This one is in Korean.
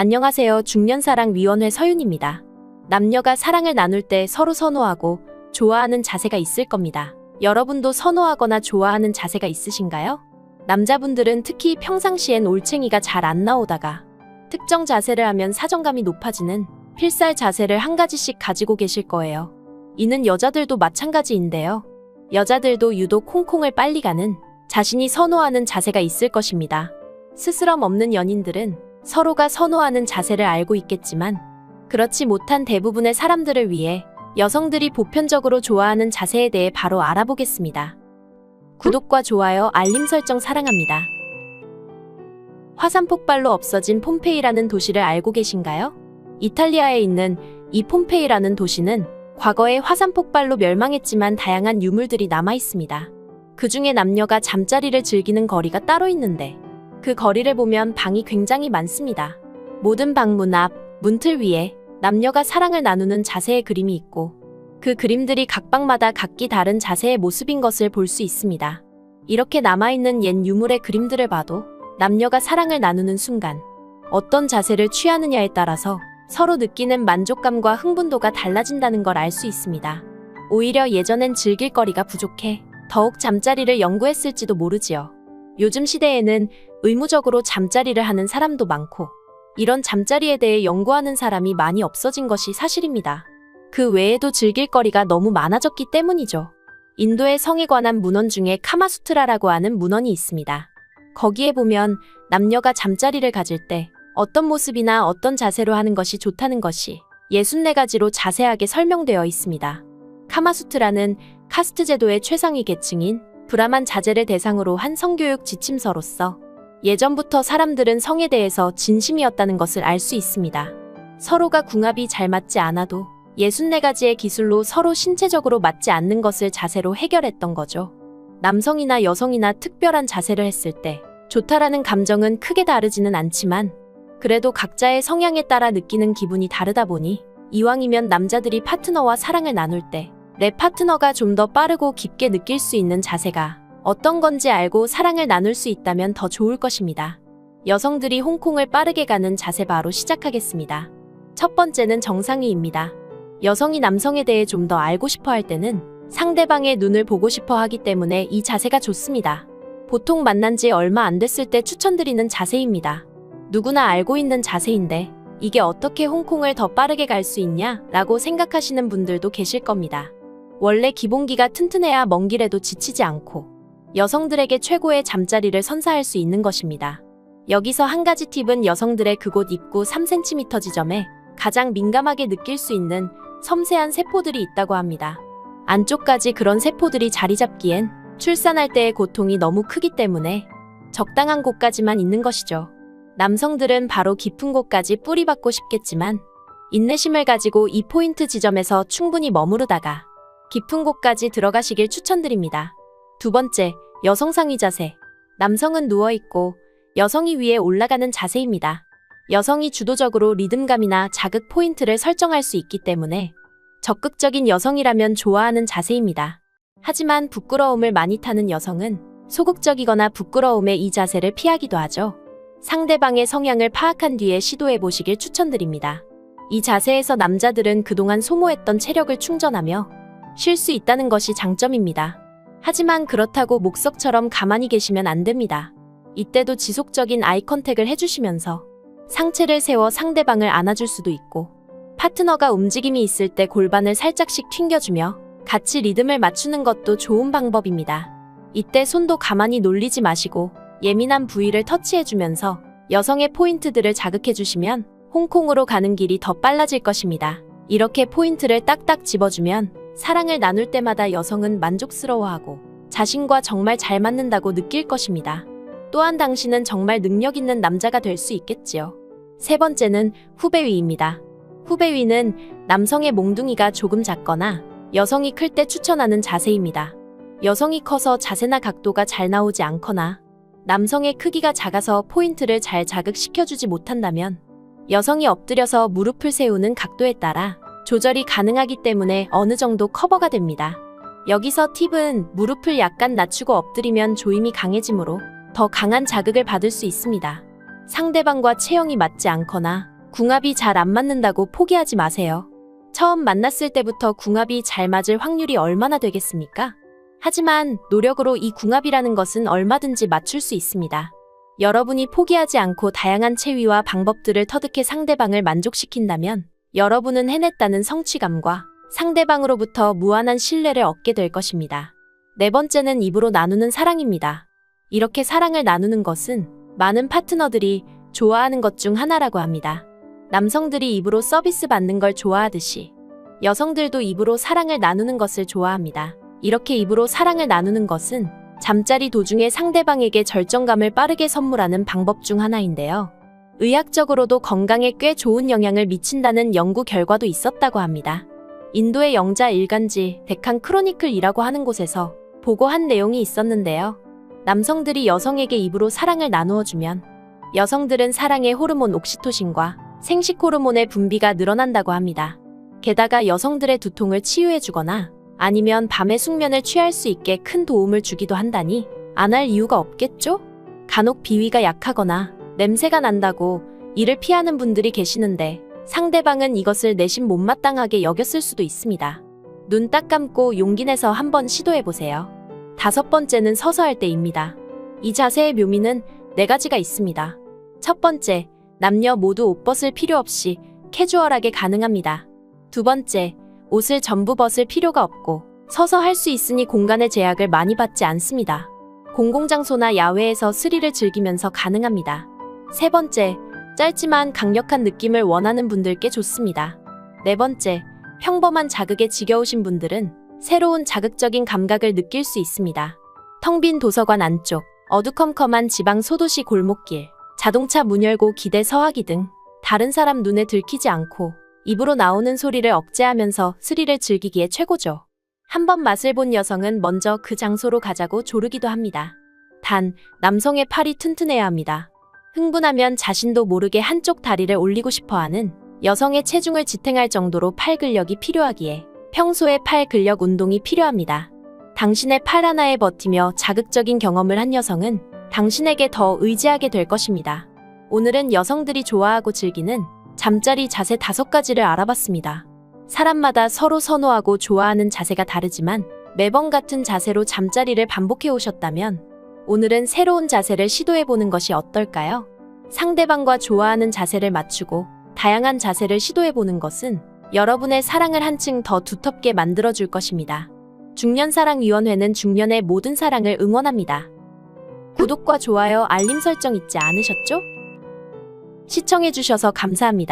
안녕하세요. 중년사랑위원회 서윤입니다. 남녀가 사랑을 나눌 때 서로 선호하고 좋아하는 자세가 있을 겁니다. 여러분도 선호하거나 좋아하는 자세가 있으신가요? 남자분들은 특히 평상시엔 올챙이가 잘 안 나오다가 특정 자세를 하면 사정감이 높아지는 필살 자세를 한 가지씩 가지고 계실 거예요. 이는 여자들도 마찬가지인데요. 여자들도 유독 콩콩을 빨리 가는 자신이 선호하는 자세가 있을 것입니다. 스스럼 없는 연인들은 서로가 선호하는 자세를 알고 있겠지만 그렇지 못한 대부분의 사람들을 위해 여성들이 보편적으로 좋아하는 자세에 대해 바로 알아보겠습니다. 구독과 좋아요, 알림 설정 사랑합니다. 화산 폭발로 없어진 폼페이라는 도시를 알고 계신가요? 이탈리아에 있는 이 폼페이라는 도시는 과거에 화산 폭발로 멸망했지만 다양한 유물들이 남아 있습니다. 그 중에 남녀가 잠자리를 즐기는 거리가 따로 있는데 그 거리를 보면 방이 굉장히 많습니다. 모든 방문 앞, 문틀 위에 남녀가 사랑을 나누는 자세의 그림이 있고 그 그림들이 각 방마다 각기 다른 자세의 모습인 것을 볼 수 있습니다. 이렇게 남아있는 옛 유물의 그림들을 봐도 남녀가 사랑을 나누는 순간 어떤 자세를 취하느냐에 따라서 서로 느끼는 만족감과 흥분도가 달라진다는 걸 알 수 있습니다. 오히려 예전엔 즐길 거리가 부족해 더욱 잠자리를 연구했을지도 모르지요. 요즘 시대에는 의무적으로 잠자리를 하는 사람도 많고 이런 잠자리에 대해 연구하는 사람이 많이 없어진 것이 사실입니다. 그 외에도 즐길 거리가 너무 많아졌기 때문이죠. 인도의 성에 관한 문헌 중에 카마수트라라고 하는 문헌이 있습니다. 거기에 보면 남녀가 잠자리를 가질 때 어떤 모습이나 어떤 자세로 하는 것이 좋다는 것이 64가지로 자세하게 설명되어 있습니다. 카마수트라는 카스트 제도의 최상위 계층인 브라만 자제를 대상으로 한 성교육 지침서로서 예전부터 사람들은 성에 대해서 진심이었다는 것을 알 수 있습니다. 서로가 궁합이 잘 맞지 않아도 64가지의 기술로 서로 신체적으로 맞지 않는 것을 자세로 해결했던 거죠. 남성이나 여성이나 특별한 자세를 했을 때 좋다라는 감정은 크게 다르지는 않지만 그래도 각자의 성향에 따라 느끼는 기분이 다르다 보니 이왕이면 남자들이 파트너와 사랑을 나눌 때 내 파트너가 좀 더 빠르고 깊게 느낄 수 있는 자세가 어떤 건지 알고 사랑을 나눌 수 있다면 더 좋을 것입니다. 여성들이 홍콩을 빠르게 가는 자세 바로 시작하겠습니다. 첫 번째는 정상위입니다. 여성이 남성에 대해 좀 더 알고 싶어 할 때는 상대방의 눈을 보고 싶어 하기 때문에 이 자세가 좋습니다. 보통 만난 지 얼마 안 됐을 때 추천드리는 자세입니다. 누구나 알고 있는 자세인데 이게 어떻게 홍콩을 더 빠르게 갈 수 있냐? 라고 생각하시는 분들도 계실 겁니다. 원래 기본기가 튼튼해야 먼 길에도 지치지 않고 여성들에게 최고의 잠자리를 선사할 수 있는 것입니다. 여기서 한 가지 팁은 여성들의 그곳 입구 3cm 지점에 가장 민감하게 느낄 수 있는 섬세한 세포들이 있다고 합니다. 안쪽까지 그런 세포들이 자리 잡기엔 출산할 때의 고통이 너무 크기 때문에 적당한 곳까지만 있는 것이죠. 남성들은 바로 깊은 곳까지 뿌리박고 싶겠지만 인내심을 가지고 이 포인트 지점에서 충분히 머무르다가 깊은 곳까지 들어가시길 추천드립니다. 두 번째, 여성 상위 자세. 남성은 누워있고 여성이 위에 올라가는 자세입니다. 여성이 주도적으로 리듬감이나 자극 포인트를 설정할 수 있기 때문에 적극적인 여성이라면 좋아하는 자세입니다. 하지만 부끄러움을 많이 타는 여성은 소극적이거나 부끄러움에 이 자세를 피하기도 하죠. 상대방의 성향을 파악한 뒤에 시도해 보시길 추천드립니다. 이 자세에서 남자들은 그동안 소모했던 체력을 충전하며 쉴 수 있다는 것이 장점입니다. 하지만 그렇다고 목석처럼 가만히 계시면 안 됩니다. 이때도 지속적인 아이 컨택을 해주시면서 상체를 세워 상대방을 안아줄 수도 있고 파트너가 움직임이 있을 때 골반을 살짝씩 튕겨주며 같이 리듬을 맞추는 것도 좋은 방법입니다. 이때 손도 가만히 놀리지 마시고 예민한 부위를 터치해주면서 여성의 포인트들을 자극해주시면 홍콩으로 가는 길이 더 빨라질 것입니다. 이렇게 포인트를 딱딱 집어주면 사랑을 나눌 때마다 여성은 만족스러워하고 자신과 정말 잘 맞는다고 느낄 것입니다. 또한 당신은 정말 능력 있는 남자가 될 수 있겠지요. 세 번째는 후배위입니다. 후배위는 남성의 몽둥이가 조금 작거나 여성이 클 때 추천하는 자세입니다. 여성이 커서 자세나 각도가 잘 나오지 않거나 남성의 크기가 작아서 포인트를 잘 자극시켜주지 못한다면 여성이 엎드려서 무릎을 세우는 각도에 따라 조절이 가능하기 때문에 어느 정도 커버가 됩니다. 여기서 팁은 무릎을 약간 낮추고 엎드리면 조임이 강해지므로 더 강한 자극을 받을 수 있습니다. 상대방과 체형이 맞지 않거나 궁합이 잘 안 맞는다고 포기하지 마세요. 처음 만났을 때부터 궁합이 잘 맞을 확률이 얼마나 되겠습니까? 하지만 노력으로 이 궁합이라는 것은 얼마든지 맞출 수 있습니다. 여러분이 포기하지 않고 다양한 체위와 방법들을 터득해 상대방을 만족시킨다면 여러분은 해냈다는 성취감과 상대방으로부터 무한한 신뢰를 얻게 될 것입니다. 네 번째는 입으로 나누는 사랑입니다. 이렇게 사랑을 나누는 것은 많은 파트너들이 좋아하는 것 중 하나라고 합니다. 남성들이 입으로 서비스 받는 걸 좋아하듯이 여성들도 입으로 사랑을 나누는 것을 좋아합니다. 이렇게 입으로 사랑을 나누는 것은 잠자리 도중에 상대방에게 절정감을 빠르게 선물하는 방법 중 하나인데요. 의학적으로도 건강에 꽤 좋은 영향을 미친다는 연구 결과도 있었다고 합니다. 인도의 영자 일간지 데칸 크로니클이라고 하는 곳에서 보고한 내용이 있었는데요. 남성들이 여성에게 입으로 사랑을 나누어주면 여성들은 사랑의 호르몬 옥시토신과 생식 호르몬의 분비가 늘어난다고 합니다. 게다가 여성들의 두통을 치유해주거나 아니면 밤에 숙면을 취할 수 있게 큰 도움을 주기도 한다니 안 할 이유가 없겠죠? 간혹 비위가 약하거나 냄새가 난다고 이를 피하는 분들이 계시는데 상대방은 이것을 내심 못마땅하게 여겼을 수도 있습니다. 눈 딱 감고 용기 내서 한번 시도해보세요. 다섯 번째는 서서 할 때입니다. 이 자세의 묘미는 4가지가 있습니다. 첫 번째, 남녀 모두 옷 벗을 필요 없이 캐주얼하게 가능합니다. 두 번째, 옷을 전부 벗을 필요가 없고 서서 할 수 있으니 공간의 제약을 많이 받지 않습니다. 공공장소나 야외에서 스릴을 즐기면서 가능합니다. 세 번째, 짧지만 강력한 느낌을 원하는 분들께 좋습니다. 네 번째, 평범한 자극에 지겨우신 분들은 새로운 자극적인 감각을 느낄 수 있습니다. 텅 빈 도서관 안쪽, 어두컴컴한 지방 소도시 골목길, 자동차 문 열고 기대 서하기 등 다른 사람 눈에 들키지 않고 입으로 나오는 소리를 억제하면서 스릴을 즐기기에 최고죠. 한번 맛을 본 여성은 먼저 그 장소로 가자고 조르기도 합니다. 단, 남성의 팔이 튼튼해야 합니다. 흥분하면 자신도 모르게 한쪽 다리를 올리고 싶어하는 여성의 체중을 지탱할 정도로 팔 근력이 필요하기에 평소에 팔 근력 운동이 필요합니다. 당신의 팔 하나에 버티며 자극적인 경험을 한 여성은 당신에게 더 의지하게 될 것입니다. 오늘은 여성들이 좋아하고 즐기는 잠자리 자세 5가지를 알아봤습니다. 사람마다 서로 선호하고 좋아하는 자세가 다르지만 매번 같은 자세로 잠자리를 반복해 오셨다면 오늘은 새로운 자세를 시도해보는 것이 어떨까요? 상대방과 좋아하는 자세를 맞추고 다양한 자세를 시도해보는 것은 여러분의 사랑을 한층 더 두텁게 만들어줄 것입니다. 중년사랑위원회는 중년의 모든 사랑을 응원합니다. 구독과 좋아요, 알림 설정 잊지 않으셨죠? 시청해주셔서 감사합니다.